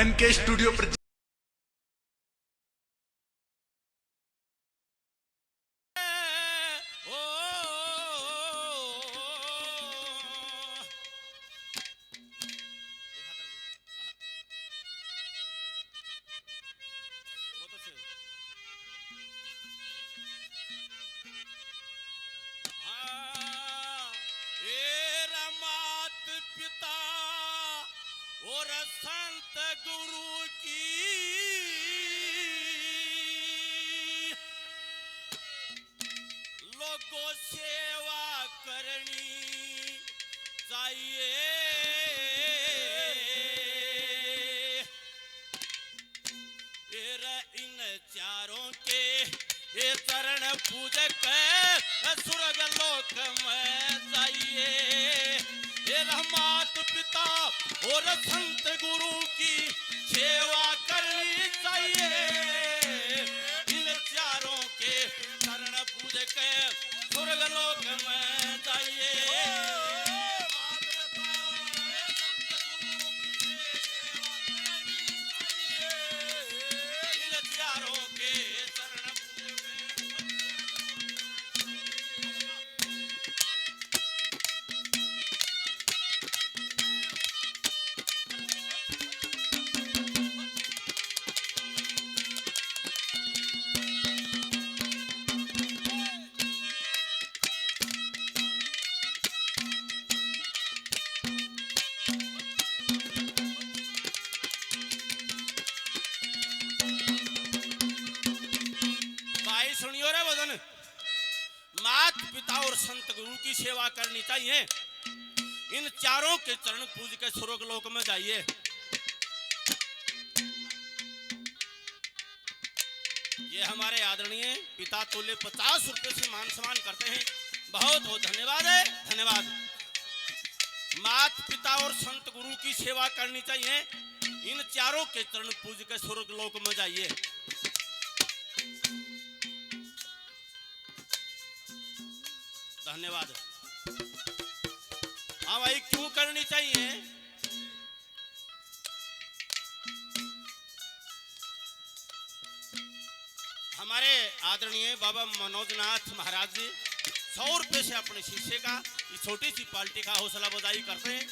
N K studio पर और संत गुरु की लोगों सेवा करनी चाहिए। इन चारों के ये चरण पूजक स्वर्ग लोक में जाइए। माता पिता और संत गुरु की सेवा करनी चाहिए। इन चारों के चरण पूजक स्वर्ग लोक में जाइए। सुनियो रे वदन, मात पिता और संत गुरु की सेवा करनी चाहिए। इन चारों के चरण पूज के स्वर्ग लोक में जाइए। ये हमारे आदरणीय पिता तुल्य 50 रुपए से मान सम्मान करते हैं। बहुत बहुत धन्यवाद है, धन्यवाद। मात पिता और संत गुरु की सेवा करनी चाहिए। इन चारों के चरण पूज के स्वर्ग लोक में जाइए। धन्यवाद। हाँ भाई, क्यों करनी चाहिए? हमारे आदरणीय बाबा मनोजनाथ महाराज जी 100 रुपए से अपने शिष्य का इस छोटी सी पार्टी का हौसला बधाई करते हैं।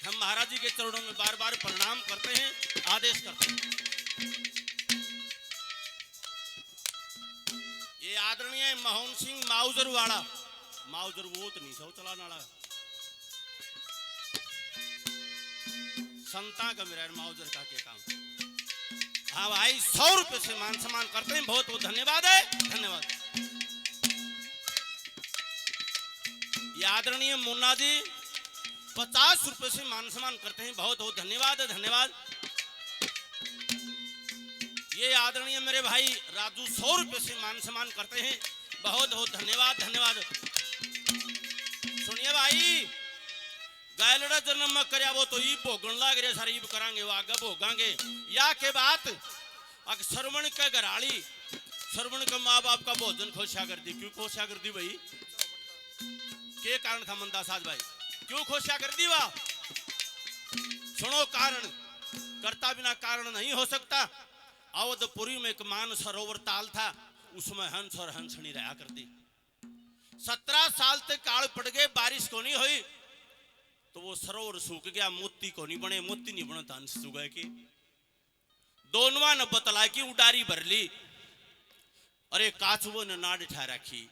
हम महाराज जी के चरणों में बार बार प्रणाम करते हैं, आदेश करते हैं। ये आदरणीय मोहन सिंह माउजर वाला, माउजर वो तो नहीं सौ चलाने वाला, संता का मेरा माउजर का क्या काम। हाँ भाई, 100 रुपए से मान सम्मान करते हैं। बहुत बहुत धन्यवाद है, धन्यवाद। ये आदरणीय मुन्ना जी 50 रुपए से मान सम्मान करते हैं। बहुत बहुत धन्यवाद है, धन्यवाद। ये आदरणीय मेरे भाई राजू 100 रुपए से मान सम्मान करते हैं। बहुत बहुत धन्यवाद, धन्यवाद। सुनिए भाई, गायलड़ा जन्म में करया वो तो ई भोगन लाग रहे सारे, ईब करांगे वो आगे भोगांगे। या के बात अग श्रवण के घराली, श्रवण के माँ बाप का भोजन खोशा कर दी। क्यों खोशा कर दी भाई? के कारण था मंदा साज भाई, क्यों खोशा कर दी? वाह सुनो, कारण करता बिना कारण नहीं हो सकता। अवधपुरी में एक मान सरोवर ताल था, उसमें हंस और हंसनी रहा करती। 17 साल तक काल पड़ गए, बारिश को नहीं हुई तो वो सरोवर सूख गया। मोती को नहीं बने, मोती नहीं बने तो हंस सुगा की। दोनों ने बतला की उडारी भर ली। अरे काचुओं ने नाड़ ठा रखी।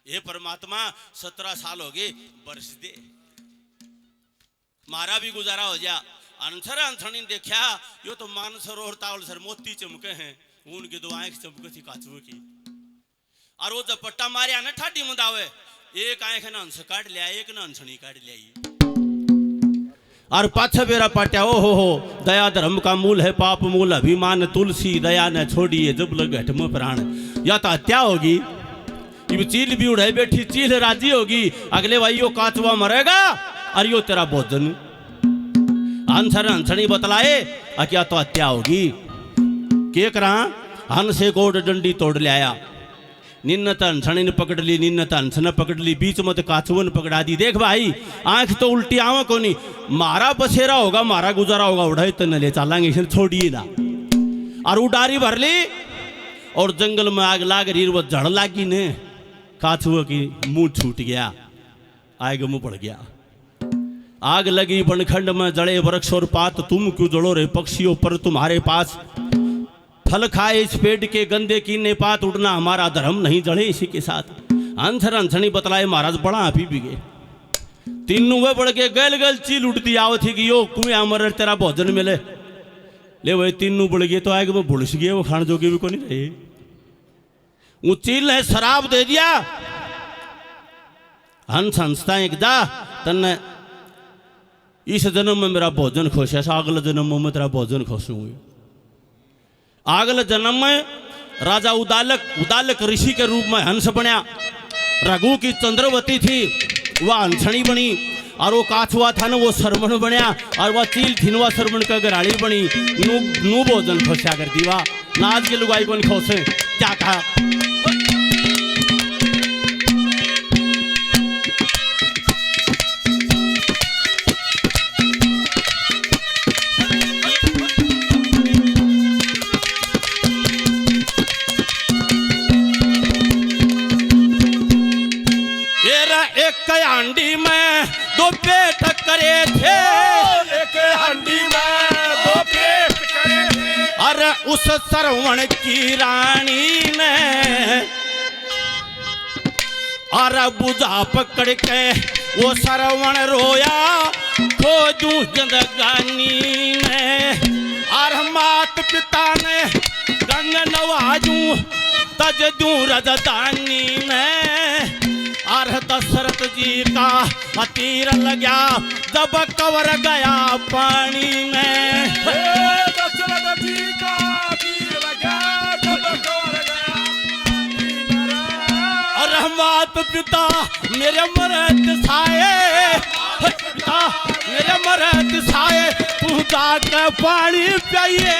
हे परमात्मा, 17 साल हो गए, बरस दे, मारा भी गुजारा हो जा। अनसर अनसनी देखा, यो तो मान सरोवर तावल सर मोती चमके हैं, उनकी दो आंख चमके थी काचुओं की। और वो जब पट्टा मारे ना ठाडी मुदावे, एक आंख ने हंस काट लिया, एक ने हंसनी काट लिया। और पाछा बेरा पाट्या, ओ हो दया धर्म का मूल है, पाप मूल अभिमान तुलसी, दया न छोड़िए जब लग घटम प्राण। या तो हत्या होगी, ये चील भी उड़ाई बैठी, चील राजी होगी। अगले भाई यो काचवा मरेगा और यो तेरा भोजन। हंसर हंसनी बतलाए, क्या तो हत्या होगी। के करा हंस से गोड डंडी तोड़ लिया, निन्न हंसणी ने पकड़ ली, निन्न हंस ने पकड़ ली, बीच में तो काचुओं ने पकड़ा दी। देख भाई आंख तो उल्टी आवा को नहीं, मारा बसेरा होगा, मारा गुजारा होगा, उड़ाई तो न ले चलेंगे, इसे छोड़िए ना। और उडारी भर ली और जंगल में आग लाग रही, वो जड़ लागी ने, काचुओं की मुंह छूट गया, आग मुंह पड़ गया। आग लगी बनखंड में, जड़े वृक्ष और पात, तुम क्यों जड़ो रे पक्षियों पर तुम्हारे पास। फल खाए इस पेड़ के गंदे कीने पात, उड़ना हमारा धर्म नहीं, जड़े इसी के साथ। हंसर हंसनी बतलाए महाराज बड़ा आप भी गए। तीनों वे बढ़ के गल गल चील उठती आवत थी कि यो कुएं अमर तेरा भोजन मिले। ले वही तीनों बढ़ गए तो आगे वो भुलस गए, वो खान जोगे भी को नहीं रहे। वो चील ने शराब दे दिया, हंस हंसता एक जा तन्ने इस जन्म में मेरा भोजन खुश है, अगले जन्म में तेरा भोजन खुश हूँ। अगले जन्म में राजा उदालक ऋषि के रूप में हंस बनया। रघु की चंद्रवती थी, वह हंसणी बनी, और वो काछुआ था ना वो सरमण बनया, और वह चील थी वह सरमण का गराड़ी बनी। नू भोजन खुशा कर दी वाह, नाज के लुगाई कौन खोसे क्या कहा। एक हांडी में दो पेट करे थे, एक हांडी में दो पेट करे थे। अरे उस सरवण की रानी ने अरे बुझा पकड़ के वो सरवण रोया, खोजू जिंदगानी ने। और मात पिता ने गंग नवाजू, तज दू रजदानी ने। और दशरथ जी का तीर लगा जब कवर गया पानी में। दशरथ जी का तीर लगा जब कवर गया पानी में। और मात पिता मेरे मरद साए, पिता मेरे मरद साए, तू जाकर पानी पिए।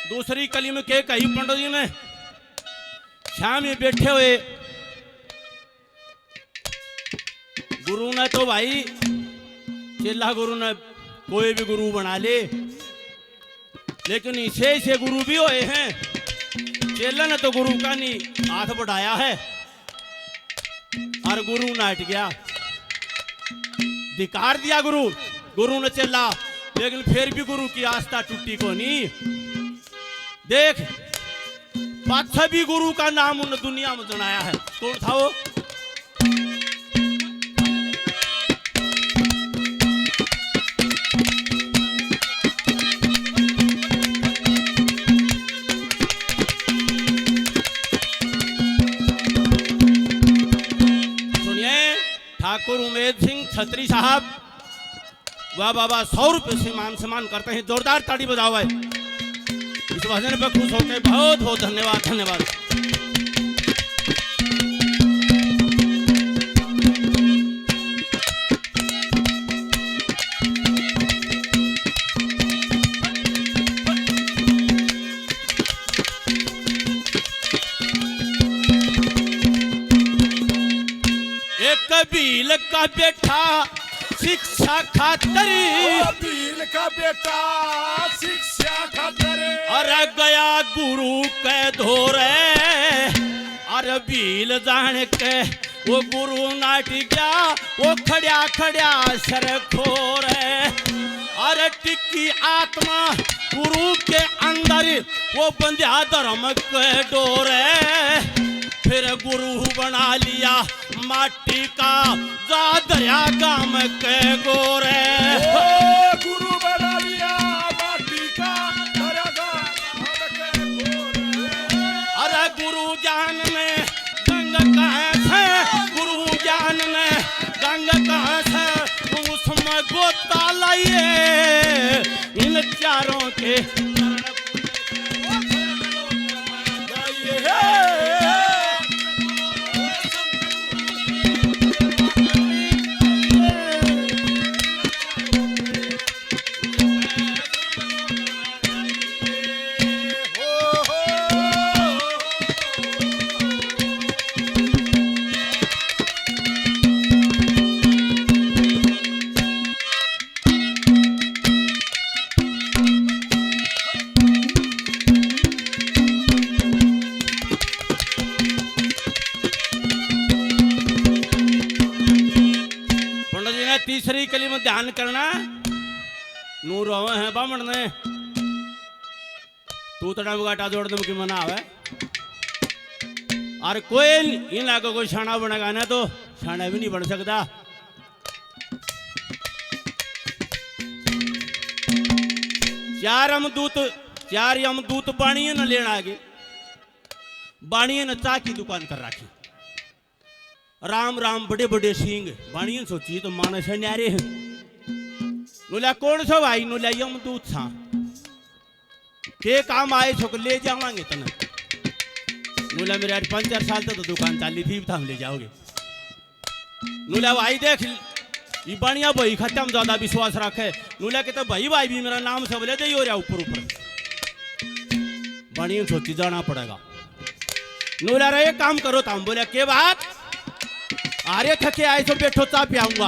दूसरी कली में के कही पंडित जी ने, शाम में बैठे हुए गुरु ने तो भाई चेला गुरु ने कोई भी गुरु बना ले, लेकिन इसे गुरु भी हुए हैं। चेला ने तो गुरु का नहीं हाथ बढ़ाया है और गुरु ने हट गया, धिकार दिया गुरु ने चेला, लेकिन फिर भी गुरु की आस्था टूटी को नहीं। देख बादशाह भी गुरु का नाम उन दुनिया में सुनाया है। कौन था वो? सुनिए, ठाकुर उमेद सिंह छत्री साहब, वह बाबा 100 रुपये से मान सम्मान करते हैं। जोरदार ताड़ी बजाओ भाई। इस भजन पर खुश होकर बहुत बहुत धन्यवाद धन्यवाद। एक बील का बेटा शिक्षा खातिर, बील का बेटा शिक्षा खातिर, अरे गया गुरु के धोरे, अरे बील जान के वो गुरु नाट गया वो खड़ा खड़ा सर खोरे। अरे टिक्की आत्मा गुरु के अंदर वो बंध्या धर्म के डोरे। फिर गुरु बना लिया माटी का जा दरिया गाम के गोरे। गुरु बना लिया माटी का दरिया गाम के गोरे। अरे गुरु जान ने गंग कहाँ से, गुरु जान ने गंग कहाँ से, उसमें गोता लाइए इन चारों के। तीसरी कली में ध्यान करना। नू रोवे है बामण ने तू तड़ा गाटा जोड़ दम की मना आवे। और कोई इन आगे कोई छाना बनेगा ना तो छाना भी नहीं बन सकता। चार यमदूत बाणिये न लेना आगे। बाणिये न चा की दुकान कर रखी। राम राम बड़े बड़े सिंह बाणियन सोची तो मानस है न्यारे हैं। नुला कौन सो भाई? नुला यमदूत था के काम आए छो ले जावांगे तने। नुला मेरे आज 5-4 साल तक तो दुकान चाली थी था, हम ले जाओगे। नुला भाई देख ये बाणिया भाई खत्म ज्यादा विश्वास रखे। नुला के तो भाई भाई भी मेरा नाम सब ले दे हो रहा ऊपर ऊपर। बाणियन सोची जाना पड़ेगा। नुला रे काम करो था। हम बोले के बात? आरे थके आए तो बैठो चा पियाऊंगा।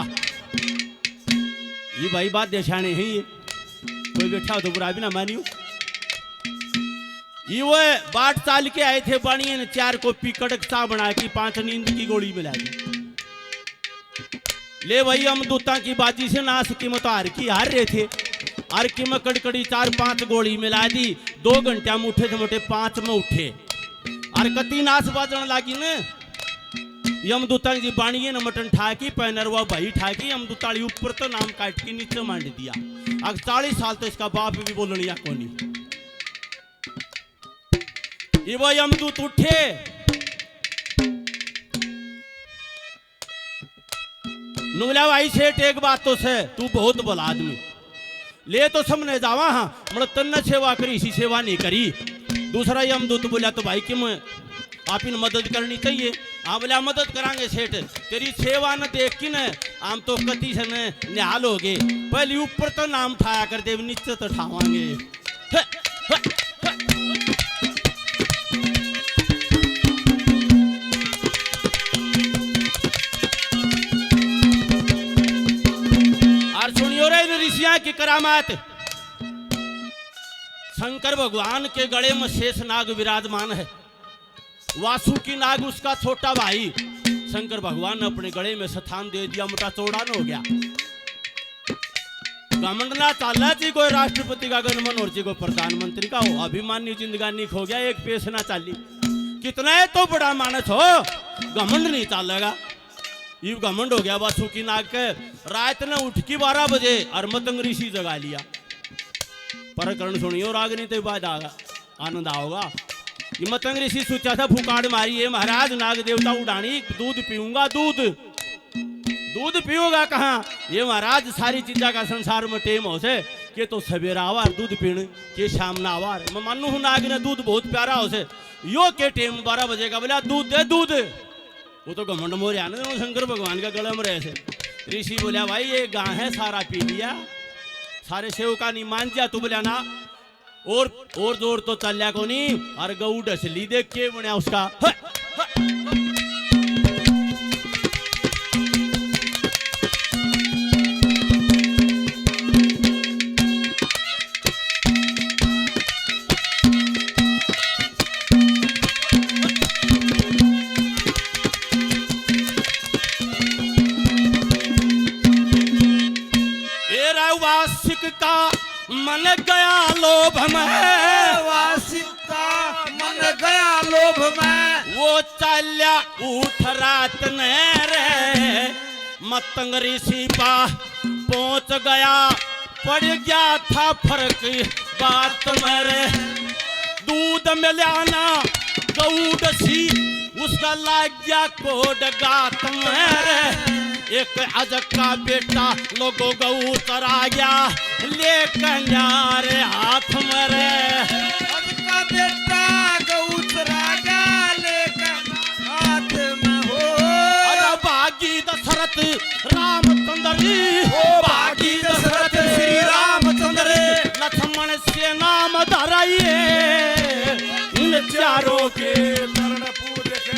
ये भाई बात देशाने है ये, कोई बैठा हो तो बुरा भी ना मानियो। ये वो बाट चाल के आए थे बाणिये ने 4 कॉपी कड़क चा बना के 5 नींद की गोली मिला दी। ले भाई हम दूता की बाजी से ना सकी मत हार की हार रहे थे। हार की में कड़कड़ी 4-5 गोली मिला दी। 2 घंटा में उठे थे मोटे 5 में उठे। और कती नाश बाजन लागी न यमदूता जी बाणिये न मटन ठाकी पैनरवा भाई ठाकी। यमदूताड़ी ऊपर तो नाम काट के नीचे मांड दिया। अब 40 साल तो इसका बाप भी बोलनिया कोनी। ये वो यमदूत उठे। नुला भाई सेठ एक बात तो से तू बहुत बड़ा आदमी ले तो समझने जावा। हाँ मतलब तन्ने सेवा करी इसी सेवा नहीं करी। दूसरा यमदूत बोला तो भाई कि मैं आप इन मदद करनी चाहिए। हाँ बोला मदद करांगे सेठ, तेरी सेवा न देख की न आम तो कति से निहाल हो गए। पहले ऊपर तो नाम ठाया कर दे, नीचे तो ठावांगे। और सुनियो रे ऋषिया की करामात। शंकर भगवान के गले में शेष नाग विराजमान है। वासुकी नाग उसका छोटा भाई। शंकर भगवान ने अपने गले में स्थान दे दिया। मोटा चौड़ा न हो गया। घमंडना चाला जी कोई राष्ट्रपति का गणमन और जी को प्रधानमंत्री का हो। अभिमानी जिंदगानी खो गया। एक पेश ना चाली कितना है तो बड़ा मानस हो। घमंड नहीं चालेगा। ये घमंड हो गया वासुकी नाग के। रात ने उठ की 12 बजे और मतंग ऋषि जगा लिया। प्रकरण सुनियो रागनी तो बाद आनंद आओगा। ये मतंग ऋषि सोचा था फुकाड़ मारी है महाराज नाग देवता उड़ानी दूध पीऊंगा। दूध पीऊंगा कहाँ? ये महाराज सारी चीजा का संसार में टेम हो से के तो सवेरा आवार दूध पीण के शाम ना आवार। मैं मानू हूं नाग ने दूध बहुत प्यारा हो से यो के टेम 12 बजे का बोला दूध दे दूध। वो तो घमंड मोर आने शंकर भगवान का गला में रहे से। ऋषि बोला भाई ये गां है सारा पी लिया। सारे सेवका नहीं मान जा। तू बोला ना और जोर तो चल को नहीं। और गऊ डसली देख के बना उसका। वासिक का मन गया लोभ में, वासिक का मन गया लोभ में, वो चाल्या उठ रात ने रे मतंग ऋषि पा पहुंच गया, पड़ गया था फर्क बात में रे। दूध मिलाना गऊड सी उसका लाग गया कोड गात में रे। एक अज का बेटा लोगो गऊ चरा गया लेकर रे हाथ में रे। अज का बेटा गऊ चरा गया लेकर हाथ में हो। अरे भागी दशरथ रामचंद्र ओ भागी दशरथ श्री रामचंद्र, लक्ष्मण से नाम धराइए इन चारों के चरण पूज के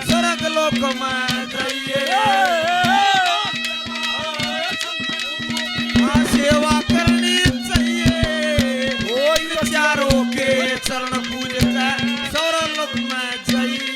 स्वर्ग लोक में जाइए। हाँ, सेवा करनी चाहिए, ओ इन चारों के चरण पूज के स्वर्ग लोक में जाइए।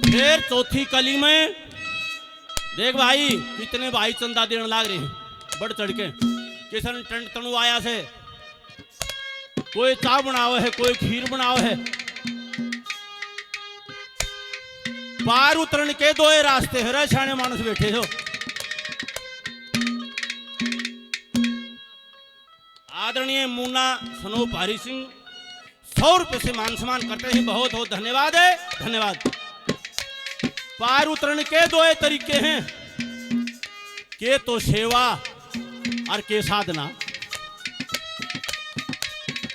फिर चौथी कली में देख भाई कितने भाई चंदा देने लाग रहे हैं बढ़ चढ़ के। किसन टंट तणु आया से कोई चाय बनाओ है, कोई खीर बनाओ है। पार उतरने के दो रास्ते है, शाने मानस बैठे हो। आदरणीय मुन्ना सनो भारी सिंह 100 रुपए से मान सम्मान करते हैं, बहुत बहुत धन्यवाद है, धन्यवाद। पार उतरने के दो तरीके हैं, के तो सेवा और के साधना।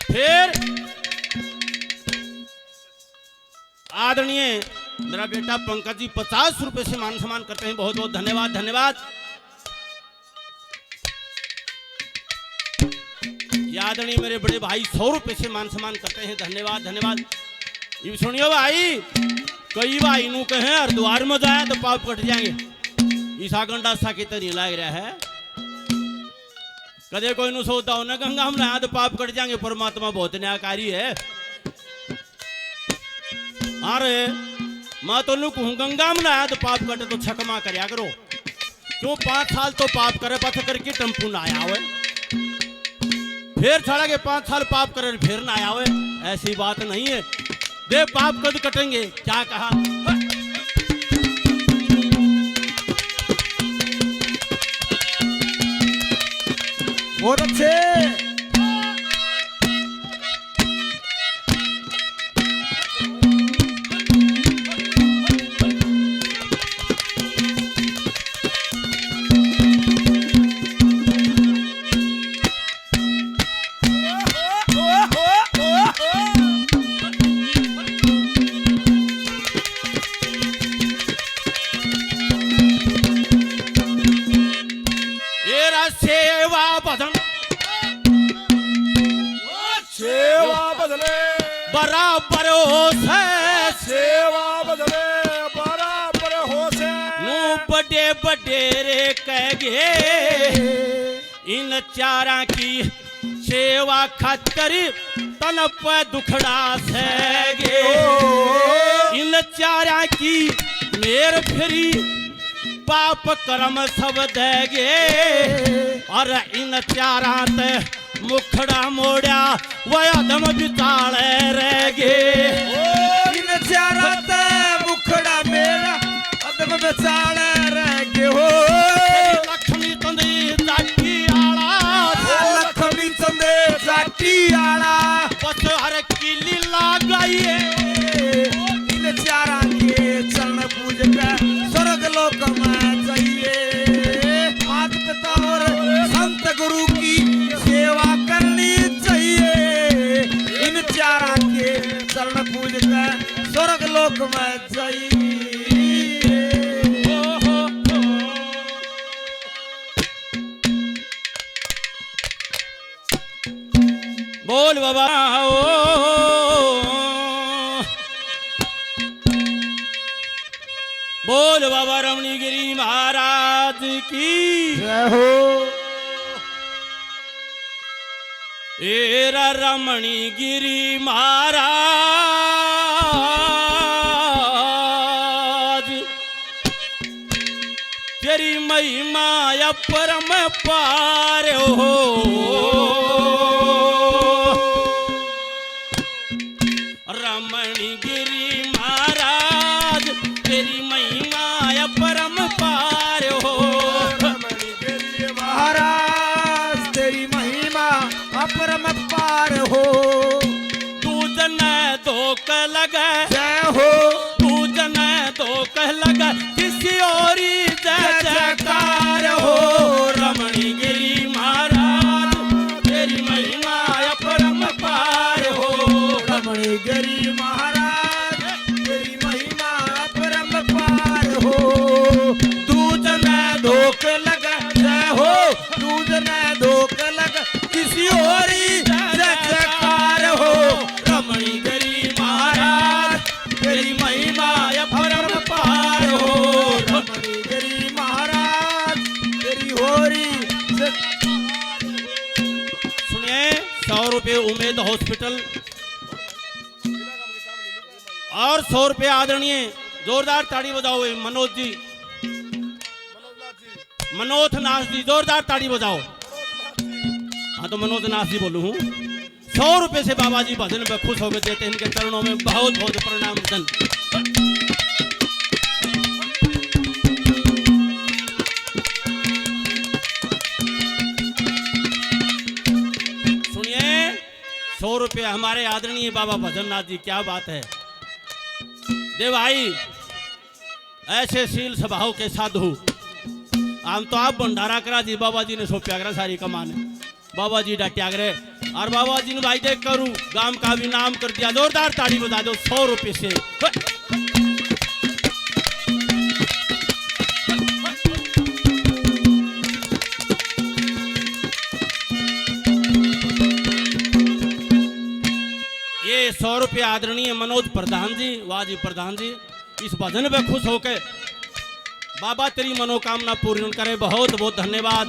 फिर आदरणीय मेरा बेटा पंकज जी 50 रुपए से मान सम्मान करते हैं, बहुत बहुत धन्यवाद, धन्यवाद। आदरणीय मेरे बड़े भाई 100 रुपए से मान सम्मान करते हैं, धन्यवाद, धन्यवाद। ये सुनियो भाई, कई भाई नू कहे हरिद्वार में जाए तो पाप कट जाएंगे, ईसा गंडा सा की तरह लग रहा है। कदे कोई नु सोचता हो ना गंगा हम नहा तो पाप कट जाएंगे, परमात्मा बहुत न्यायकारी है। अरे मैं तो नु कहूं गंगा में नहाया तो पाप कटे तो छकमा करया करो, क्यों 5 साल तो पाप करे पथ करके टम्पू ना आया हुए, फिर छड़ा के 5 साल पाप करे फिर ना आया हुए, ऐसी बात नहीं है। दे पाप कद कटेंगे, क्या कहा? बहुत अच्छे। सेवा बदन सेवा बदले बराबर हो से, सेवा बदले बराबर हो से। नू बड़े बड़े रे कह गे इन चारा की सेवा खातर तन पे दुखड़ा से गे। इन चारा की मेर फिरी पाप कर्म सब देगे, और इन चारा ते मुखड़ा मोड़ा वह अदम बिताले रह गे। इन चारा ते मुखड़ा मेरा अदम बिताले रह गे हो। लक्ष्मी तंदी जाटी आला, लक्ष्मी तंदे जाटी आला, बस हर किली लगाइए। इन चारा के चरण पूज के स्वर्ग लोक में जाइए। माता पिता और संत गुरु की सेवा करनी चाहिए। इन चारा के चरण पूज के स्वर्ग लोक में जाइए। बाबा ओ बोल बाबा रमणीगिरी महाराज की जय हो। एरा रमणीगिरी महाराज तेरी महिमा परम पार हो। रमणीगिरी महाराज तेरी महिमा परम पार हो। रमणीगिरी महाराज तेरी महिमा अपरम पार हो। दूजन धोख लगे जय हो। दूजन धोख लगे किसी औरी जय जयकार हो। रमणीगिरी महाराज तेरी महिमा परम पार हो। रमणीगिरी महाराज तेरी महिमा परम पार हो। दूजन धोख लगा जय हो। दूजन धोख लगा किसी और जय जयकार हो। रमणीगिरी महाराज तेरी महिमा परम पार हो। रमणीगिरी महाराज तेरी होरी सुनिए 100 रुपये उम्मीद हॉस्पिटल और 100 रुपये आदरणीय जोरदार ताड़ी बजाओ मनोज जी मनोज नाथ जी जोरदार ताड़ी बजाओ। हाँ तो मनोज नाथ जी बोलू हूँ 100 रुपये से बाबा जी भजन में खुश होकर देते हैं। इनके चरणों में बहुत बहुत प्रणाम धन। सुनिए 100 रुपये हमारे आदरणीय बाबा भजननाथ जी क्या बात है। दे भाई ऐसे शील स्वभाव के साधु आम तो आप भंडारा करा दी बाबा जी ने सोप्याग्रह सारी कमान बाबा जी डाट्याग्रह और बाबा जी ने भाई देख करूं गांव का भी नाम कर दिया। जोरदार ताड़ी बजा दो 100 रुपये से। ये 100 रुपये आदरणीय मनोज प्रधान जी वाह जी प्रधान जी इस भजन पे खुश होकर बाबा तेरी मनोकामना पूर्ण करे। बहुत बहुत धन्यवाद।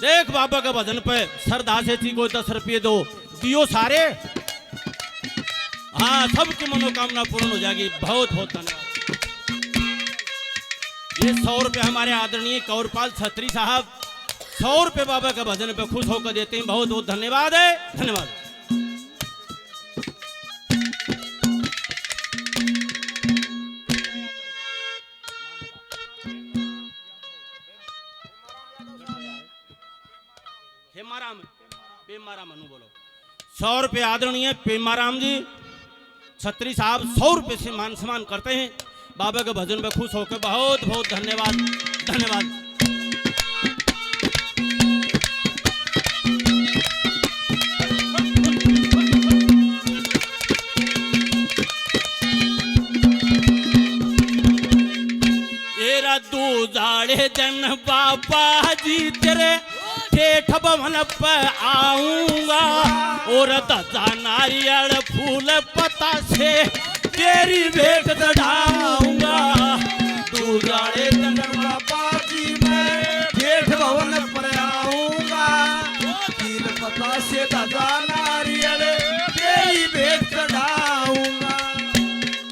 देख बाबा का भजन पे श्रद्धा से थी कोई 10 रुपये दो दियो सारे हाँ सबकी मनोकामना पूर्ण हो जाएगी। बहुत बहुत धन्यवाद। ये 100 रुपये हमारे आदरणीय कौरपाल छत्री साहब 100 रुपये बाबा का भजन पे खुश होकर देते हैं। बहुत बहुत धन्यवाद है धन्यवाद। हेमाराम पेमाराम अनु बोलो 100 रुपये आदरणीय पेमाराम जी छत्री साहब 100 रुपये से मान सम्मान करते हैं। बाबा के भजन में खुश होकर बहुत बहुत धन्यवाद धन्यवाद। एरा दू जाड़े जन बाबा जी तेरे ठेठ भवन पे आऊंगा और दजा नारियल फूल पता से तेरी भेंट चढ़ाऊंगा। तू जाड़े जन बाबा जी मैं जेठ भवन पर आऊंगा। तीन पता से दजा नारियल तेरी भेंट चढ़ाऊंगा।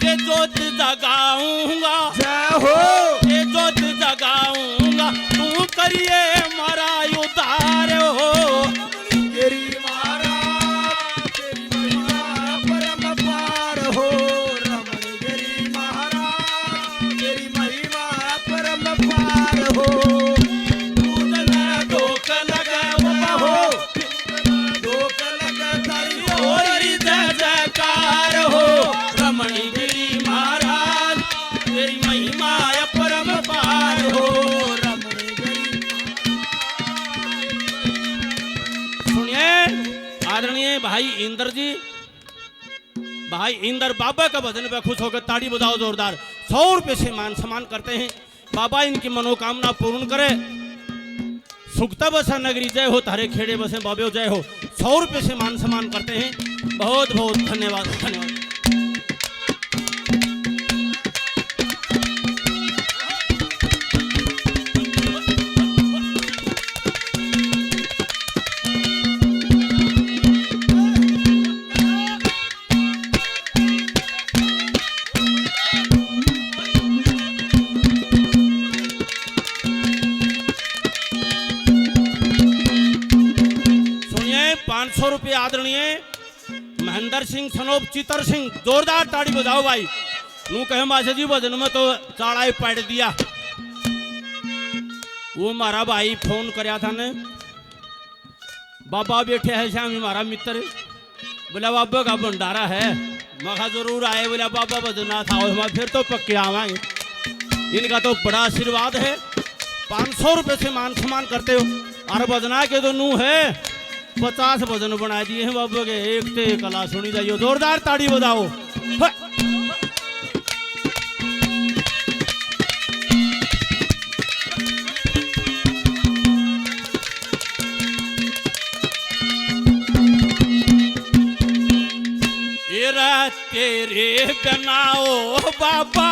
के जोत जगाऊंगा जय हो। के जोत जगाऊंगा तू करिए मारा उतार हो। तेरी महाराज तेरी महिमा परम पार हो। रमणीगिरी महाराज तेरी महिमा परम पार हो। दूजन धोख लगा हो। धोख लगा तारी होरी जय जयकार हो। रमणीगिरी महाराज तेरी महिमा परम पार हो। आदरणीय भाई इंद्र जी भाई इंद्र बाबा का भजन पे खुश होकर ताड़ी बजाओ जोरदार। 100 रुपये से मान सम्मान करते हैं। बाबा इनकी मनोकामना पूर्ण करे। सुखता बसा नगरी जय हो तारे खेड़े बसे बाबे जय हो। 100 रुपये से मान सम्मान करते हैं। बहुत बहुत धन्यवाद धन्यवाद। सुनिए 500 रुपये आदरणीय महेंद्र सिंह सनोप चितर सिंह, जोरदार ताड़ी बजाओ भाई। नू कहे माशा जी वजन में तो चाड़ा ही पड़ दिया। वो हमारा भाई फोन कराया था ने, बाबा बैठे है श्याम हमारा मित्र, बोला बाबा का भंडारा है। मखा जरूर आए, बोला बाबा बद्रीनाथ आओ, हम फिर तो पक्के आवाएंगे। इनका तो बड़ा आशीर्वाद है। 500 रुपये से मान सम्मान करते हो। और बजना के तो नू है 50 भजन बना दिए हैं बाबा के। एक ते कला सुनी जाइयो, जोरदार ताड़ी बजाओ। तेरे बनाओ बाबा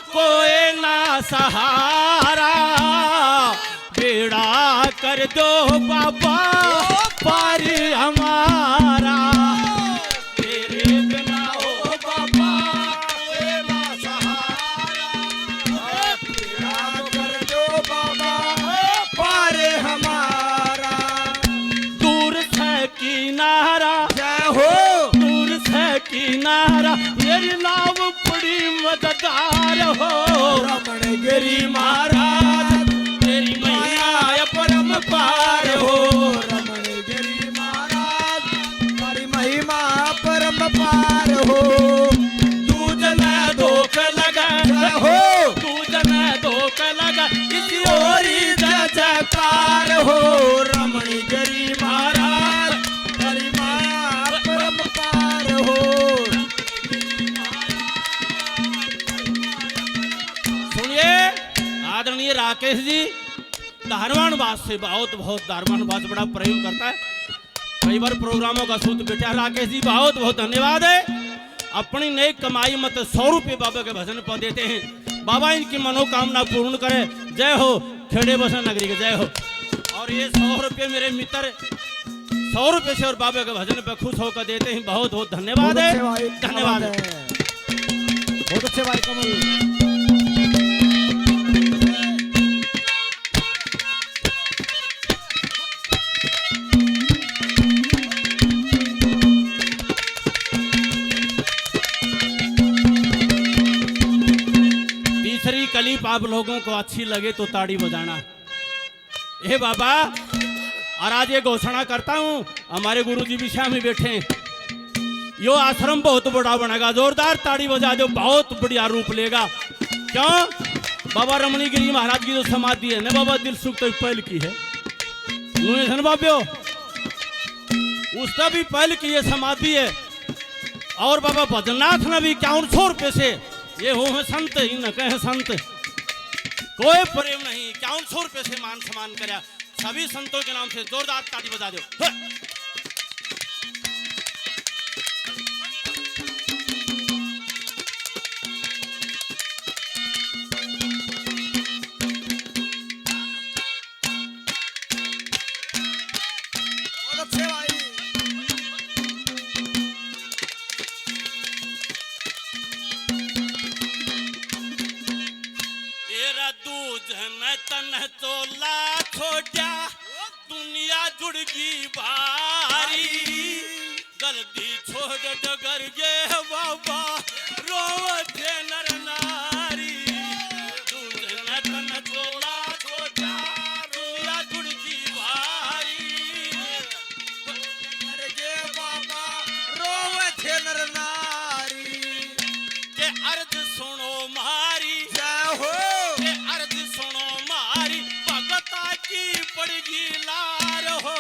कोई ना सहारा, बेड़ा कर दो बाबा पार हमारा। तेरे बनाओ बाबा कोई ना सहारा, बेड़ा कर दो बाबा पार हमारा। दूर से किनारा जय हो, दूर से किनारा, मेरी नाव बड़ी मददगार हो। रमणगिरी महाराज तेरी मैया परम पार हो। रमणगिरी महाराज हरि महिमा परम पार हो। तुझ में धोख लगा हो, तुझ में धोख लगा, इसी ओरी जय जयकार हो। रमणगिरी महाराज हरि माया परम पार हो। सुनिए आदरणीय राकेश जी धारवाड़ बात से बहुत बहुत धारवाड़ बात बड़ा प्रेम करता है। कई बार प्रोग्रामों का सूत बेटा राकेश जी बहुत बहुत धन्यवाद है। अपनी नई कमाई मत 100 रुपये बाबा के भजन पर देते हैं। बाबा इनकी मनोकामना पूर्ण करे। जय हो खेड़े बसन नगरी के, जय हो। और ये 100 रुपये मेरे मित्र 100 रुपये से और बाबा के भजन पे खुश होकर देते हैं। बहुत बहुत धन्यवाद है, धन्यवाद है। बहुत अच्छे भाई कमल। तीसरी कलीप आप लोगों को अच्छी लगे तो ताड़ी बजाना। हे बाबा, और आज ये घोषणा करता हूँ, हमारे गुरुजी भी सामने बैठे हैं। यो आश्रम बहुत बड़ा बनेगा, जोरदार ताड़ी बजा दो, बहुत बढ़िया रूप लेगा। क्यों? बाबा रमणीगिरी महाराज की जो समाधि है ना बाबा दिल सुख तो पहल की है बाब्यो, उसका भी पहल की ये समाधि है। और बाबा बद्रीनाथ ने भी 5100 रुपये से ये हो है संत, ही न कहे संत, कोई प्रेम नहीं, 5100 रुपये से मान सम्मान कराया। सभी संतों के नाम से जोरदार ताली बजा दो। बहुत अच्छे भाई। तेरा दूध न तन चोला छोड़ा, दुनिया जुड़गी भारी। गलती छोड़ डगर गे बाबा, रोवते नर नारी। दूध न तन चोला छोड़ा, दुनिया जुड़गी भारी। गे बाबा रोवे थे नर नारी। के अर्ज सुनो मारी, जय हो, के अर्ज सुनो मारी, भगता की पड़गी लार हो।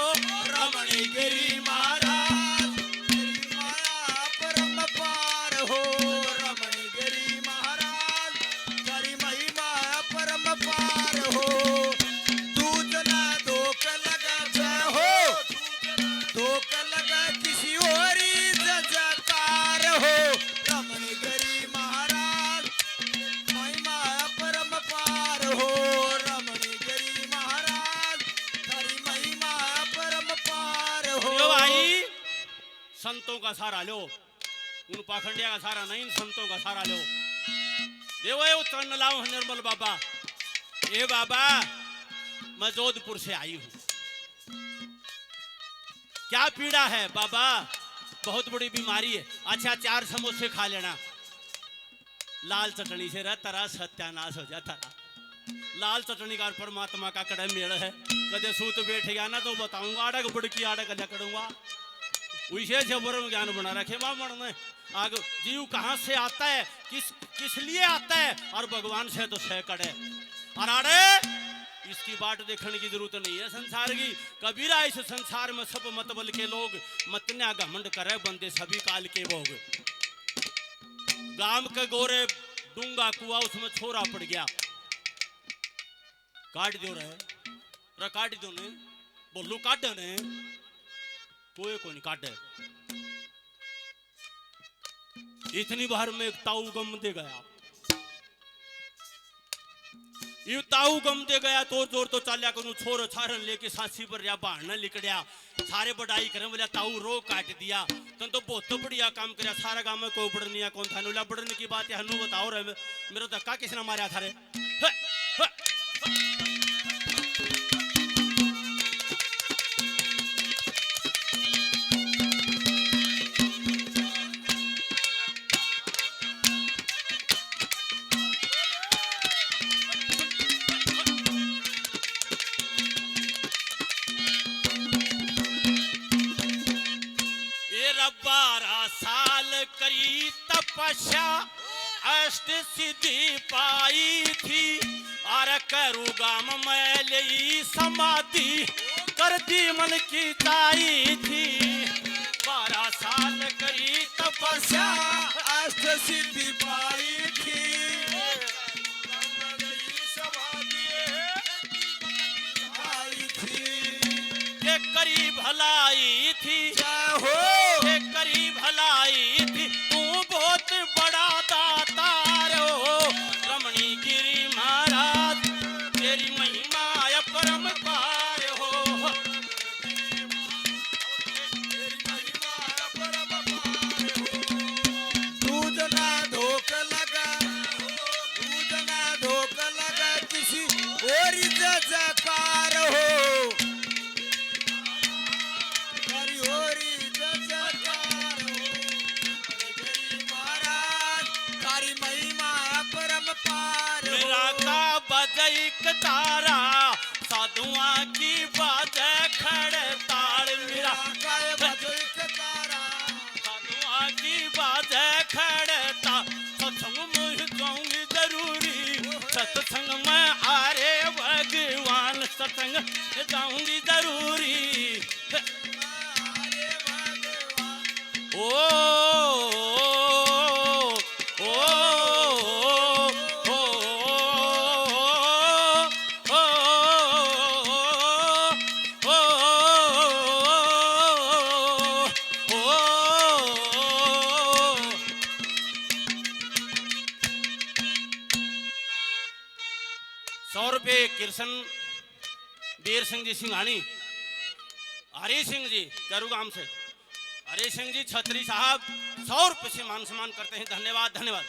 रमणीगिरी महाराज तेरी माया परम पार हो। रमणीगिरी महाराज तेरी महिमा परम पार हो। दूध न धोख लगा, जय हो, धोख संतों का सहारा लो, उन पाखंडिया का सहारा नहीं, संतों का सहारा लो। देवो ये चरण लाओ निर्मल बाबा। ए बाबा मैं जोधपुर से आई हूं, क्या पीड़ा है बाबा? बहुत बड़ी बीमारी है। अच्छा 4 समोसे खा लेना, लाल चटनी से रह तेरा सत्यानाश हो जाता। लाल चटनी का परमात्मा का कड़े मेड़ है। कदे सूत बैठ गया ना तो बताऊंगा, आड़क बुड़की आड़क लकड़ूंगा। उसे जबर ज्ञान बना रखे मां मन आग जीव कहां से आता है, किस लिए आता है, और भगवान से तो सह कड़े। और आड़े इसकी बाट देखने की जरूरत नहीं है संसार की। कबीरा इस संसार में सब मतबल के लोग, मतन्या घमंड करे बंदे सभी काल के भोग। गांव के गोरे डूंगा कुआ, उसमें छोरा पड़ गया, काट दो रहे काट दो ने बोलू काट ने कोई नहीं काटे। इतनी बार में एक ताऊ गम दे गया, ये ताऊ गम दे गया तो जोर तो चालिया करूं, छोर छारन लेके सासी पर या बहाना लिकड़िया। सारे बड़ाई करें बोला ताऊ रो काट दिया, तन तो बहुत बढ़िया काम कराया। सारा गांव में कोई बड़निया कौन था, नुला बड़ने की बात है हनु बताओ रे, मेरा धक्का किसने मारा था रे? करी तपस्या अष्ट सिद्धि पाई थी, और करू गाम में ले समाधि कर दी मन की चाई थी। 12 साल करी तपस्या अष्ट सिद्धि पाई थी, के करी भलाई थी, के करी भलाई थी। तू बहुत बड़ा दातार हो रमणी गिरी महाराज, तेरी महिमा अपरम पार हो। दूध ना धोख लगा, दूध ना धोख लगा, किसी और जजकार हो, तारा साधुआ की बात खड़े ताल। मेरा तारा साधुआ की बात खड़े ताल। सत्संग में जाऊंगी जरूरी, सत्संग में आरे भगवान, सत्संग जाऊंगी जरूरी। ओ कृष्ण बीर सिंह जी सिंघानी, हरी सिंह जी गरुगाम से, हरी सिंह जी छतरी साहब 100 रुपये से मान सम्मान करते हैं। धन्यवाद धन्यवाद।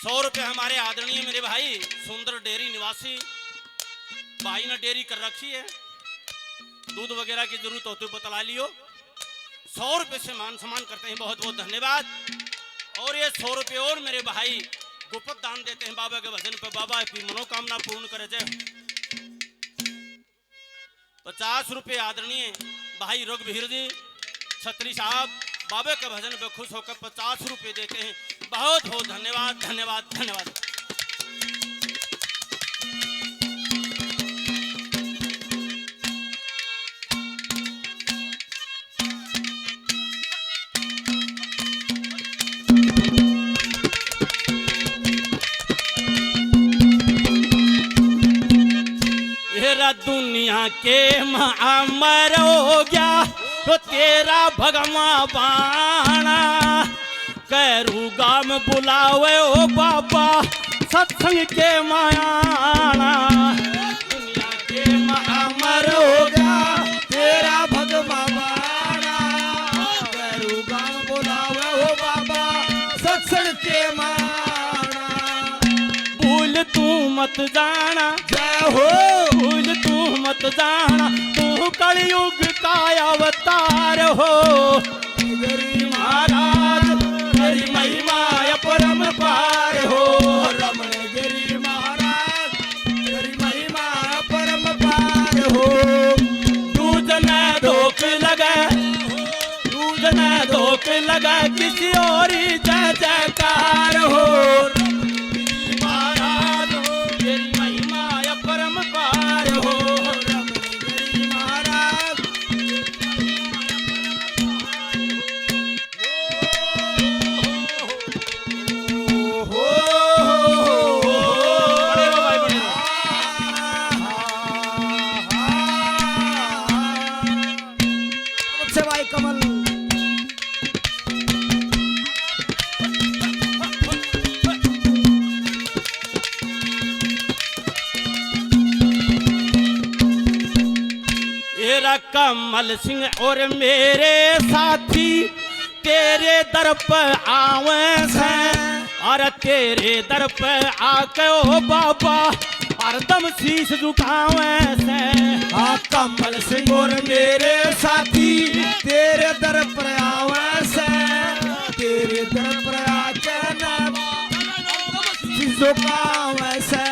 100 रुपये हमारे आदरणीय मेरे भाई सुंदर डेयरी निवासी भाई ने डेयरी कर रखी है, दूध वगैरह की जरूरत होती है बतला लियो। 100 रुपये से मान सम्मान करते हैं, बहुत बहुत धन्यवाद। और ये 100 रुपये और मेरे भाई गुप्त दान देते हैं बाबा के भजन पे, बाबा की मनोकामना पूर्ण करे जय। 50 रुपये आदरणीय भाई रघुवीर जी छतरी साहब बाबा के भजन पे खुश होकर 50 रुपये देते हैं, बहुत बहुत धन्यवाद धन्यवाद धन्यवाद। दुनिया के अमर हो गया तो तेरा भगवा बाणा, करू गाम बुलावे ओ बाबा सत्संग के मायाना। दुनिया के अमर हो गया तेरा तू मत जाना, जय हो भूल तू मत जाना, तू कलयुग का अवतार हो। गिरी महाराज तेरी महिमा परम पार हो। रमण गिरी महाराज तेरी महिमा परम पार हो। दूजने धोख लगे, दूजने धोख लगे, किसी और ही जय जयकार हो। महाराज तेरी महिमा परम पार हो। रमण गिरी महाराज हो बड़े हो भाई, बड़े हो। से भाई कमल तेरा कमल सिंह और मेरे साथी तेरे दर पर आवे से, और तेरे दर पर आके ओ बाबा हरदम शीश झुकावे से। हाँ कमल सिंह और मेरे साथी तेरे दर पर आवे से, तेरे दर पर आके चीजों का वैसे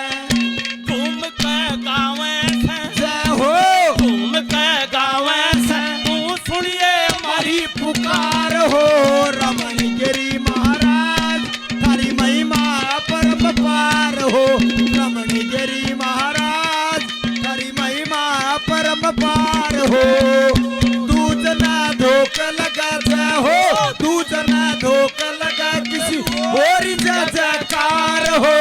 तुम के गावे से, जय हो तुम के गावे से, तू सुनिए हमारी पुकार हो। रमण गिरी महाराज तारी महिमा परम पार हो। रमण गिरी महाराज तारी महिमा परम पार हो। दूजना धोख लगा जय हो, दूजना धोख लगा किसी और जय जयकार हो।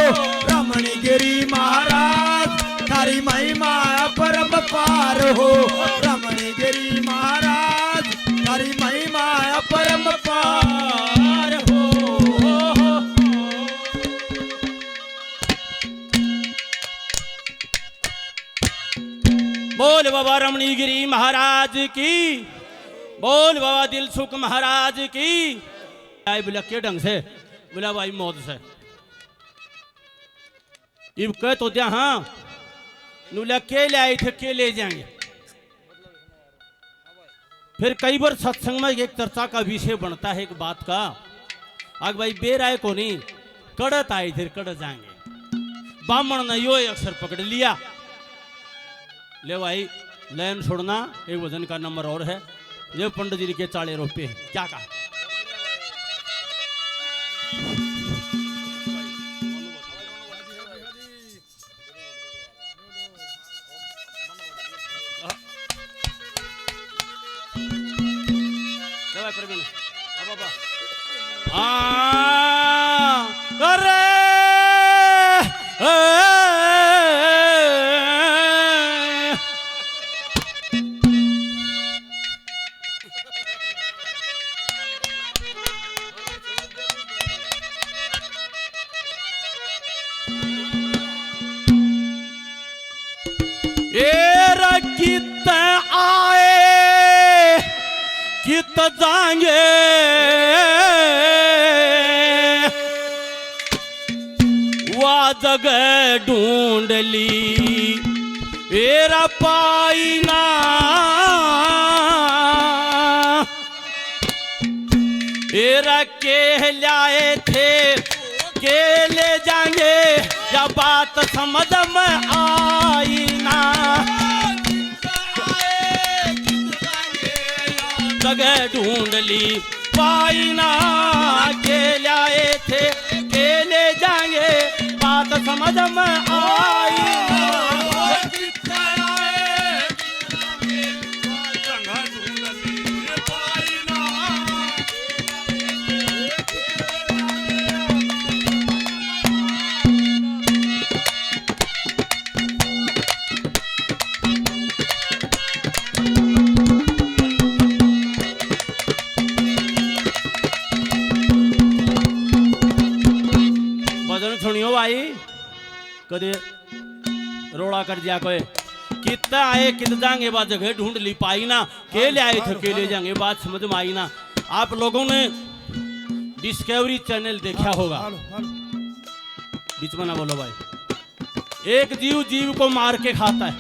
रमण गिरी महाराज तारी महिमा परम पार हो। रमण गिरी महाराज तारी महिमा परम पार हो। बोल बाबा रमणीगिरी महाराज की, बोल बाबा दिल सुख महाराज की। आए बोला के ढंग से, बोला भाई मौत से इब कह तो दिया। हाँ नुला के ले आए थे, के ले जाएंगे। फिर कई बार सत्संग में एक चर्चा का विषय बनता है एक बात का, आग भाई बेर आए को नहीं कड़त आए थे, कड़त जाएंगे। बामण ने यो अक्षर पकड़ लिया, ले भाई लाइन छोड़ना, एक वजन का नंबर और है, ये पंडित जी के 40 रुपये हैं। क्या कहा? कित आए कित जाएंगे, वह जगह ढूंढ ली एरा पाई ना। एरा के लाए थे के ले जाएंगे, या बात समझ में आई ना। जगह ढूंढ ली पाई ना, के लाए थे के ले जाएंगे, बात समझ में आई ना। सुनियो भाई, कदे रोड़ा कर दिया कोई कितना आए कित जाएंगे, बात जगह ढूंढ ली पाई ना, के ले आए थे के ले जाएंगे, बात समझ में आई ना। आप लोगों ने डिस्कवरी चैनल देखा होगा, बीच में ना बोलो भाई। एक जीव जीव को मार के खाता है,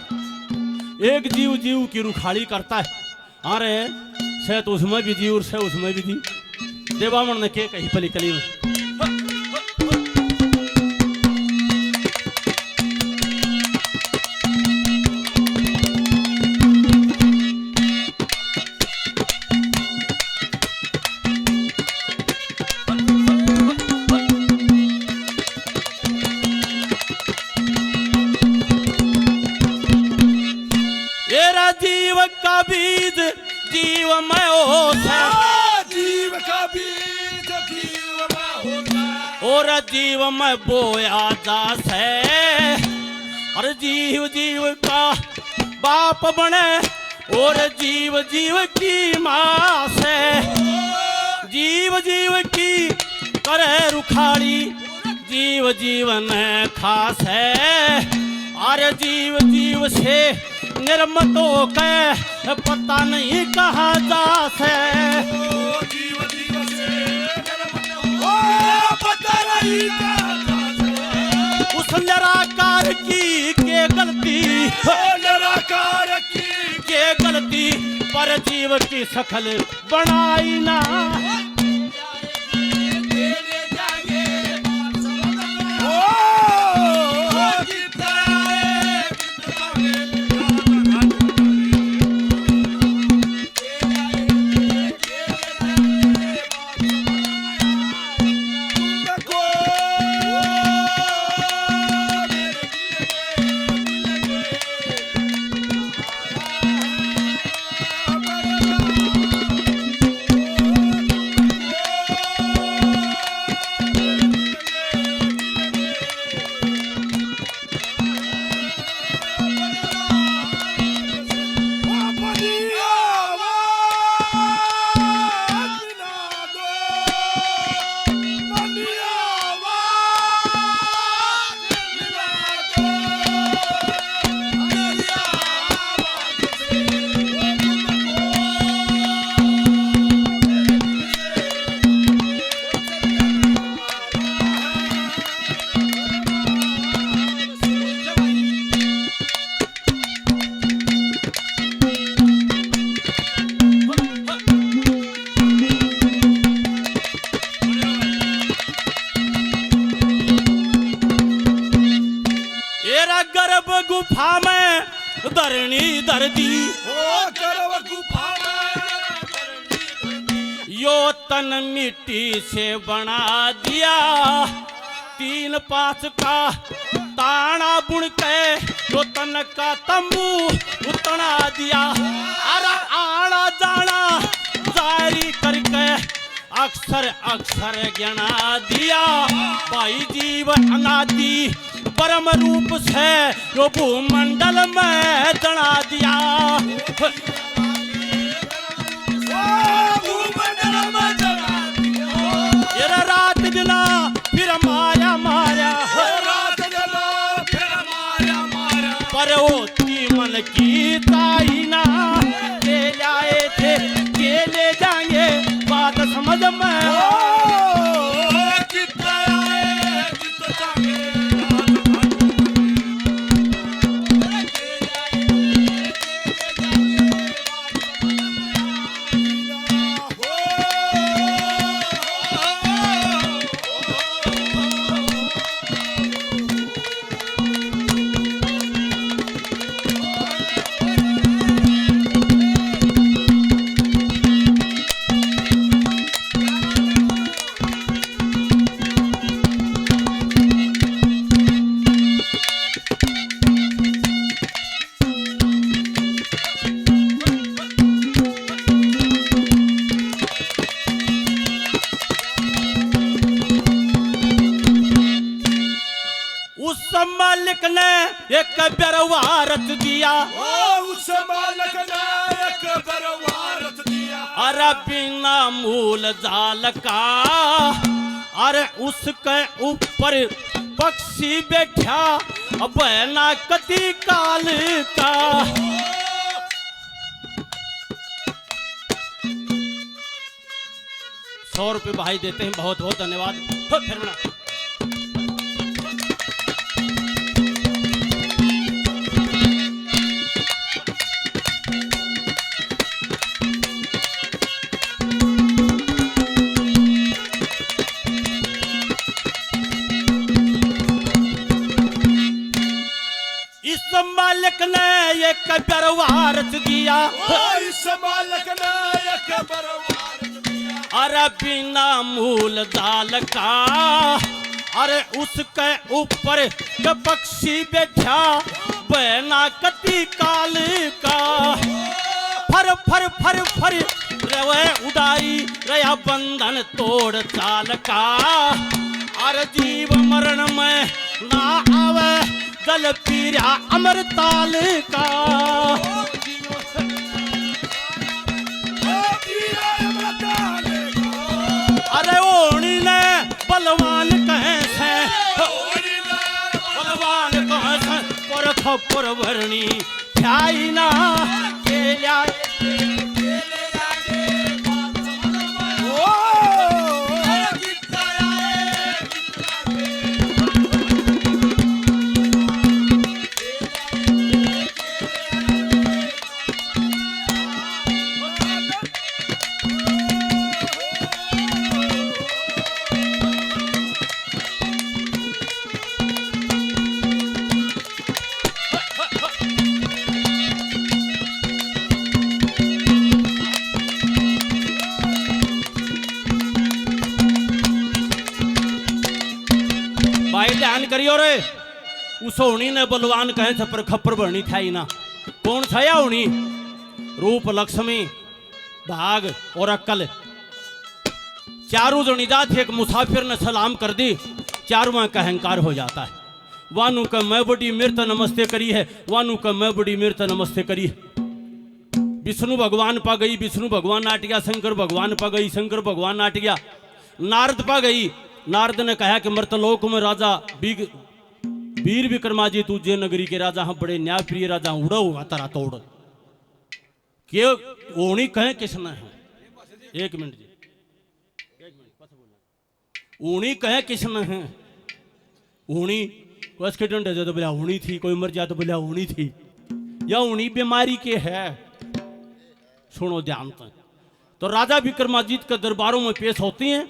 एक जीव जीव की रुखाड़ी करता है। अरे से तो उसमें भी जीव और से उसमें भी जीव। देवामन ने के कही पली कली में जीव का बीज जीव में होता है, जीव का बीज जीव में होता है, और जीव में बोया जास है। और जीव जीव का बाप बने और जीव जीव की माँ से, जीव जीव की करे रुखाड़ी जीव जीवन खास है। अरे जीव जीव से निर्मतो के पता नहीं कहाँ जास है, जीव जीव से पता नहीं कहाँ जास है। उस निराकार की के गलती, निराकार की के गलती पर जीव की शकल बनाई ना। गर्भ गुफा में धरणी धर दी, गर्भ गुफा यो तन मिट्टी से बना दिया। 3-5 का ताना बुन के यो तन का तंबू उतना दिया। अरे आना जाना जारी करके अक्सर अक्सर गिना दिया। भाई जीव अनादि परम रूप से जो भूमंडल में जना दिया। रात दिना फिर माया माया, रात जला फिर माया माया। पर होती मन की ताईना ले जाए थे के ले जाएंगे बात समझ में। उस मालिक ने एक बरवा रच दिया, उस मालिक ने एक बरवा रच दिया। अरे बिना मूल जाल का, अरे उसके ऊपर पक्षी बैठा बहना कति काल का। 100 रुपये भाई देते हैं, बहुत बहुत धन्यवाद। फिर बना इस मालिक ने एक दरबार दिया, इस मालिक ने एक दरबार दिया, अरे बिना मूल दाल का, अरे उसके ऊपर के पक्षी बैठा बहना कति काल का, फर फर फर फर रवे उड़ाई रया बंधन तोड़ चाल का, अरे जीव मरण में ना आवे जल पीरा अमर ताल का, अरे ओणी ने बलवान कहे से, बलवान कहे से पर खपर भरणी ध्याई ना के ध्यान करियो रे। उस होनी ने बलवान कहे थे पर खप्पर भरनी था ही ना। कौन था या होनी? रूप, लक्ष्मी, भाग और अक्ल, चारों जनी जात एक मुसाफिर ने सलाम कर दी, चारों का अहंकार हो जाता है। वानू का मैं बड़ी मृत नमस्ते करी है, वानू का मैं बड़ी मृत नमस्ते करी है। विष्णु भगवान पा गई, विष्णु भगवान नाट गया, शंकर भगवान पा गई, शंकर भगवान नाट गया, नारद पा गई। नारद ने कहा कि मृतलोक में राजा वीर विक्रमादित्य उज्जैन नगरी के राजा हम बड़े न्याय प्रिय राजा, उड़ा हुआ तारा तोड़ के ओणी कहे किसने है। एक मिनट जी, ऊणी कहे किसने है। ऊणी कोई एक्सीडेंट है तो बोला ऊणी थी, कोई मर जाए तो बोला ऊणी थी, या ऊणी बीमारी के है। सुनो ध्यान से। तो राजा विक्रमादित्य के दरबारों में पेश होती हैं।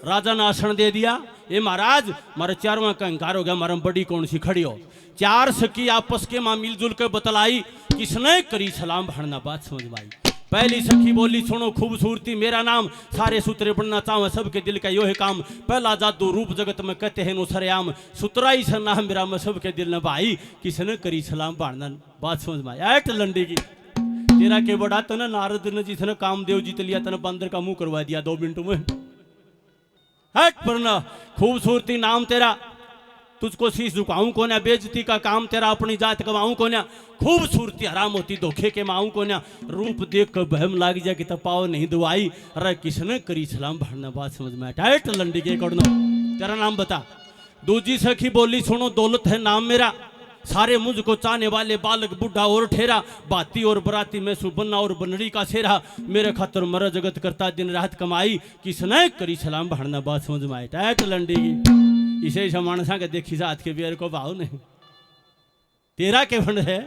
राजा ने आसन दे दिया, ये महाराज मारे चारों का अहंकार हो गया, मारे बड़ी कौन सी खड़ी हो। चार सखी आपस के मां मिलजुल के बतलाई, किसने करी सलाम भरना बात समझ में आई। पहली सखी बोली सुनो खूबसूरती मेरा नाम, सारे सूत्रे बनना चाहूँ सबके दिल का यो है काम। पहला जादू रूप जगत में कहते हैं नो सरेआम, सुतराई सा नाम मेरा मैं सबके दिल न भाई, किसने करी सलाम भरना बात समझ में आई। ऐट लंडे की तेरा के बड़ा तो ना नारद ने जिसने कामदेव जीत लिया तने बंदर का मुंह करवा दिया 2 मिनट में। हट परना खूबसूरती नाम तेरा, तुझको शीश झुकाऊं को ना, बेइज्जती का काम तेरा, अपनी जात कमाऊं को ना। खूबसूरती हराम होती धोखे के माऊं को ना, रूप देख कर बहम लाग जाए कि तपाओ नहीं दवाई। अरे किसने करी सलाम भरना बात समझ में आठ लंडी के करना। तेरा नाम बता। दूजी सखी बोली सुनो दौलत है नाम मेरा, सारे मुझको चाहने वाले बालक बूढ़ा और ठेरा, बाती और बराती में सुबन्ना और बनड़ी का सेरा, मेरे खातर मर जगत करता दिन रात कमाई, किसने करी सलाम भरना बात समझ में आए। टैट लंडी की इसे मानसा के देखी जात के बेर को भाव नहीं। तेरा के फंड है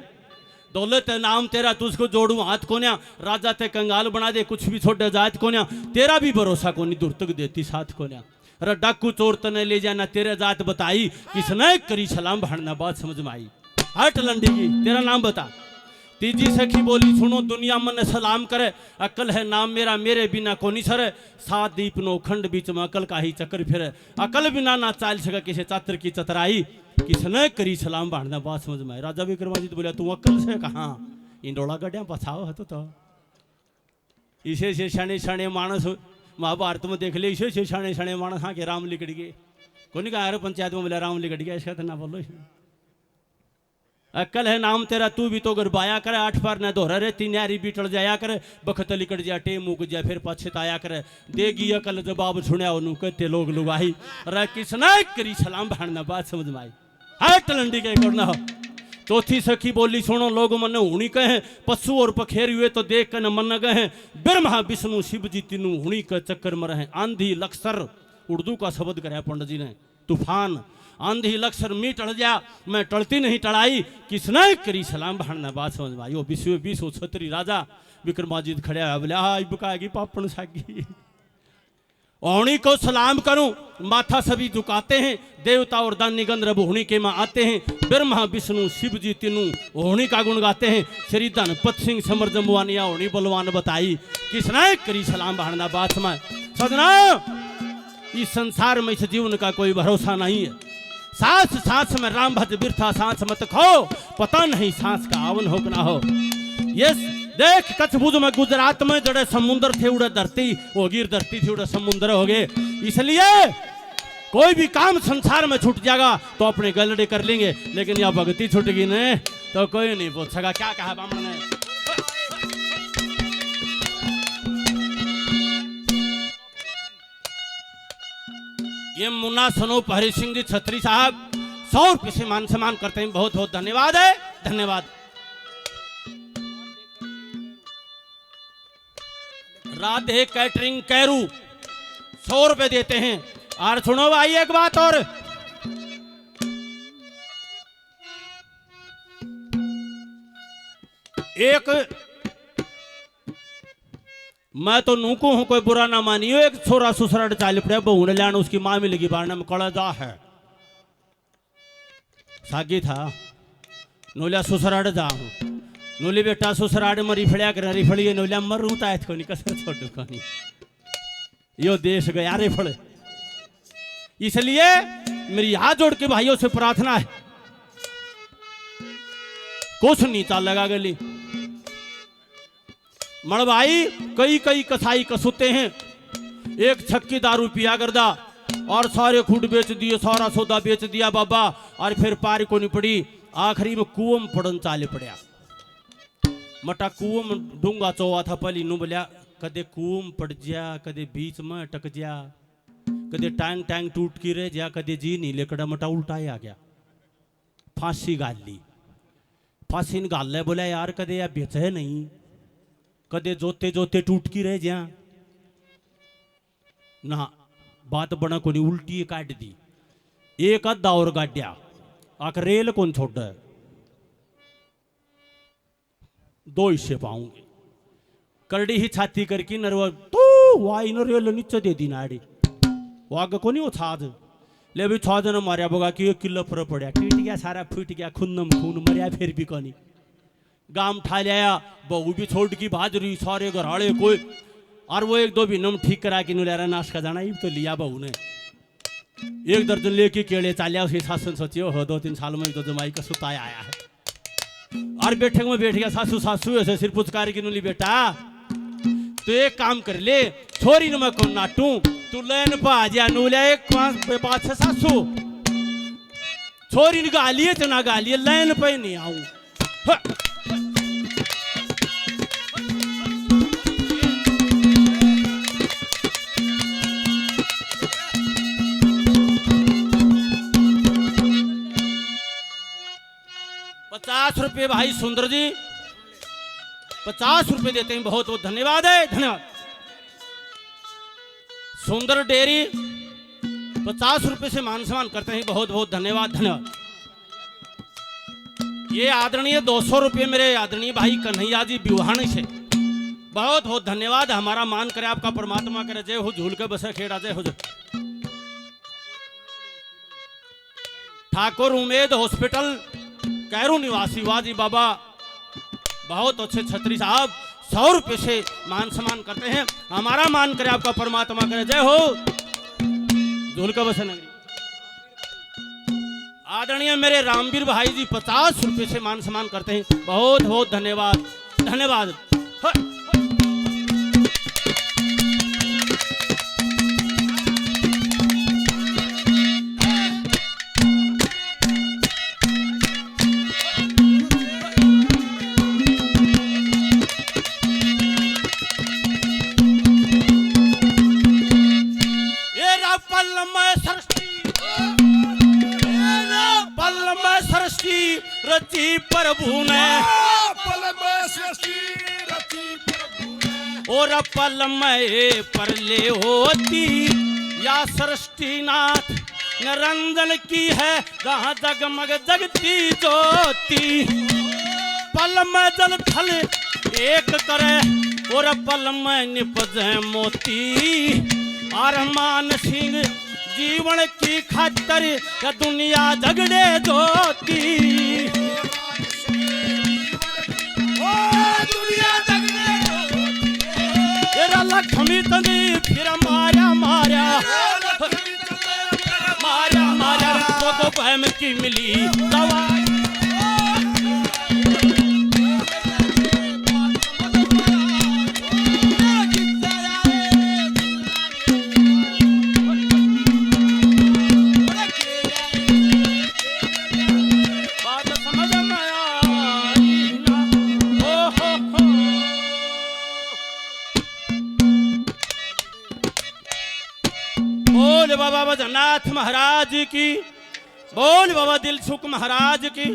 दौलत है नाम तेरा, तुझको जोड़ू हाथ कोन्या, राजा ते कंगाल बना दे कुछ भी छोटे जात कोन्या, तेरा भी भरोसा कोनी दूर तक देती साथ कोन्या। अरे डाकू चोर तने ले जाना तेरे जात बताई, किसने करी सलाम भरना बात समझ में आई। हट लंडी की तेरा नाम बता। तीजी सखी बोली सुनो दुनिया मन सलाम करे, अकल है नाम मेरा मेरे बिना कोनी सरे, 7 दीप 9 खंड बीच में अकल का ही चक्कर फिरे, अकल बिना ना चाल सका किसे चातर की चतराई, किसने करी सलाम भरना बात समझ में आई। राजा विक्रमादित्य बोला तू अकल से कहाँ इंडोला गड्या पछाओ है तो इसे से शने शने मानस महाभारत में देख ले, इसे शाणे शाणे मानस हाँ के राम लिकट गए कोनी कहा पंचायत में बोला राम लिकट गया, इसका तो ना बोलो। अक्ल है नाम तेरा, तू भी तो गरबाया करे, 8 बार न दोहरा रे, 3 यारी भी टल जाया करे, बखत लिकट जा टे मुक जा फिर पछताया करे, देगी अकल जवाब सुनया ओनू कहते लोग लुगाई। अरे किसने करी सलाम भरना बात समझ में आई। हट लंडी के करना हो। चौथी सखी बोली सुनो लोग मन हुणी कहे, पशु और पखेर हुए तो देख कर न मन गए, ब्रह्मा विष्णु शिव जी तीनों हुणी का चक्कर में रहे। आंधी लक्सर उर्दू का शब्द कराया पंडित जी ने, तूफान आंधी लक्सर मी टल जा मैं टलती नहीं टड़ाई, किसने करी सलाम भरना बात समझ में आई। वो विश्व छत्री राजा विक्रमादित्य खड़े बोले आई बुकाएगी पापण सागी। ओहनी को सलाम करूं, माथा सभी झुकाते हैं। देवता और दानी गंधर्व ओहनी के मां आते हैं। ब्रह्मा विष्णु शिव जी तीनों ओहनी का गुण गाते हैं। श्री धनपत सिंह समर जमुआनिया ओहनी बलवान बताई किसने करी सलाम बढ़ना बात में। सजना इस संसार में इस जीवन का कोई भरोसा नहीं है। सांस सांस में राम भज बिरथा सांस मत खो, पता नहीं सांस का आवन हो कि ना हो। ये देख कच्छ में गुजरात में जड़े समुद्र थे उड़े धरती होगी, धरती थी उड़े समुद्र हो गए। इसलिए कोई भी काम संसार में छूट जाएगा तो अपने गलड़े कर लेंगे, लेकिन यह भक्ति छूट गई न तो कोई नहीं पूछ सका। क्या कहा बामण ने? ये मुन्ना सनोप हरि सिंह जी छत्री साहब 100 रुपये से मान सम्मान करते हैं। बहुत बहुत धन्यवाद है, धन्यवाद। राधे कैटरिंग कैरू 100 रुपये देते हैं। और सुनो भाई एक बात और, एक मैं तो नूको हूं, कोई बुरा ना मानियो। एक छोरा ससुराल चाल पड़े बहू ने लान, उसकी मां मिलेगी बारने में कड़ा जा है सागी था नोलिया ससुराल जा हूं। नोली बेटा ससुराल मरी फड़िया कर रिफड़ी नोलिया मरू तायत को नहीं कसर छोड़ को नहीं, यो देश गया रे फड़े। इसलिए मेरी हाथ जोड़ के भाइयों से प्रार्थना है, कुछ नहीं चलेगा गली मड़ भाई। कई कई कसाई कसुते हैं, एक छक्की दारू पिया करदा और सारे खूट बेच दिए, सारा सौदा बेच दिया बाबा, और फिर पार को नहीं पड़ी। आखिरी में कुओं में पड़न चाले पड़या। मटा कुओं में डूंगा चौवा था पली नु बोलिया कदे कुओं में पड़ जा, कदे बीच में अटक जा, कदे टांग टांग टूट की रह जा, कदे जी नहीं लेकड़ा मटा उल्टा ही आ गया। फांसी गाल ली, फांसी गाल ले बोला यार कदे या बेचे नहीं, कदे जोते जोते टूट की रह जा ना। बात बना को नहीं, उल्टी काट दी। एक अद्धा और गाड्या आक रेल कौन छोड़, 2 हिस्से पाऊंगे। करड़ी ही छाती करके नरवा तो वाई न रेल नीचे दे दी नाड़ी वाग को नहीं वो छाद ले भी 6 जन मारिया बोगा कि 1 किलो पर पड़ा, टूट गया सारा, फूट गया, खून खून मरिया, फिर भी कोनी गाम ठा लिया। बहू भी छोड़ की भाजरी, सारे घराड़े कोई, और वो 1-2 भी नम ठीक करा के नुलिया नाश का जाना तो लिया बहू ने। 1 दर्जन लेके केड़े चालिया, उसकी शासन सोचियो हो 2-3 साल में तो जमाई का सुताया आया है। और बैठक में बैठ गया सासू सासू ऐसे सिर पुचकार की नुली बेटा तो एक काम कर ले, छोरी न मैं कौन नाटू, तू लेन पा जा नूलिया एक बात से सासू छोरी ने गालिए तो ना गालिए, लाइन पे नहीं आऊं। 50 रुपये भाई सुंदर जी, 50 रुपये देते हैं। बहुत बहुत धन्यवाद है, धन्यवाद। सुंदर डेयरी 50 रुपये से मान सम्मान करते हैं। बहुत बहुत धन्यवाद, धन्यवाद। ये आदरणीय 200 रुपये मेरे आदरणीय भाई कन्हैया जी बिवाहानी से, बहुत बहुत धन्यवाद। हमारा मान करे आपका परमात्मा करे, जय हो। झूल के बसे खेड़ा, जय हो। ठाकुर उमेद हॉस्पिटल कैरू निवासी वाजी बाबा, बहुत अच्छे छत्री साहब, 100 रुपये से मान सम्मान करते हैं। हमारा मान करे आपका परमात्मा करे, जय हो। झूल के बसे नगरी आदरणीय मेरे रामवीर भाई जी 50 रुपये से मान सम्मान करते हैं। बहुत बहुत धन्यवाद, धन्यवाद। रची प्रभु ने पल में सृष्टि रची प्रभु ने, और पल में पर ले होती या सृष्टिनाथ निरंजन की है जहाँ जगमग जगती ज्योति। पल में जल थल एक करे और पल में निपजे मोती, मान सिंह जीवन की खातर या दुनिया झगड़े जोती तेरा लक्ष्मी तंदी फिर मारा मारा मारा मारा तो बहम की मिली दवा बोल बाबा वैद्यनाथ महाराज की, बोल बाबा दिलसुख महाराज की।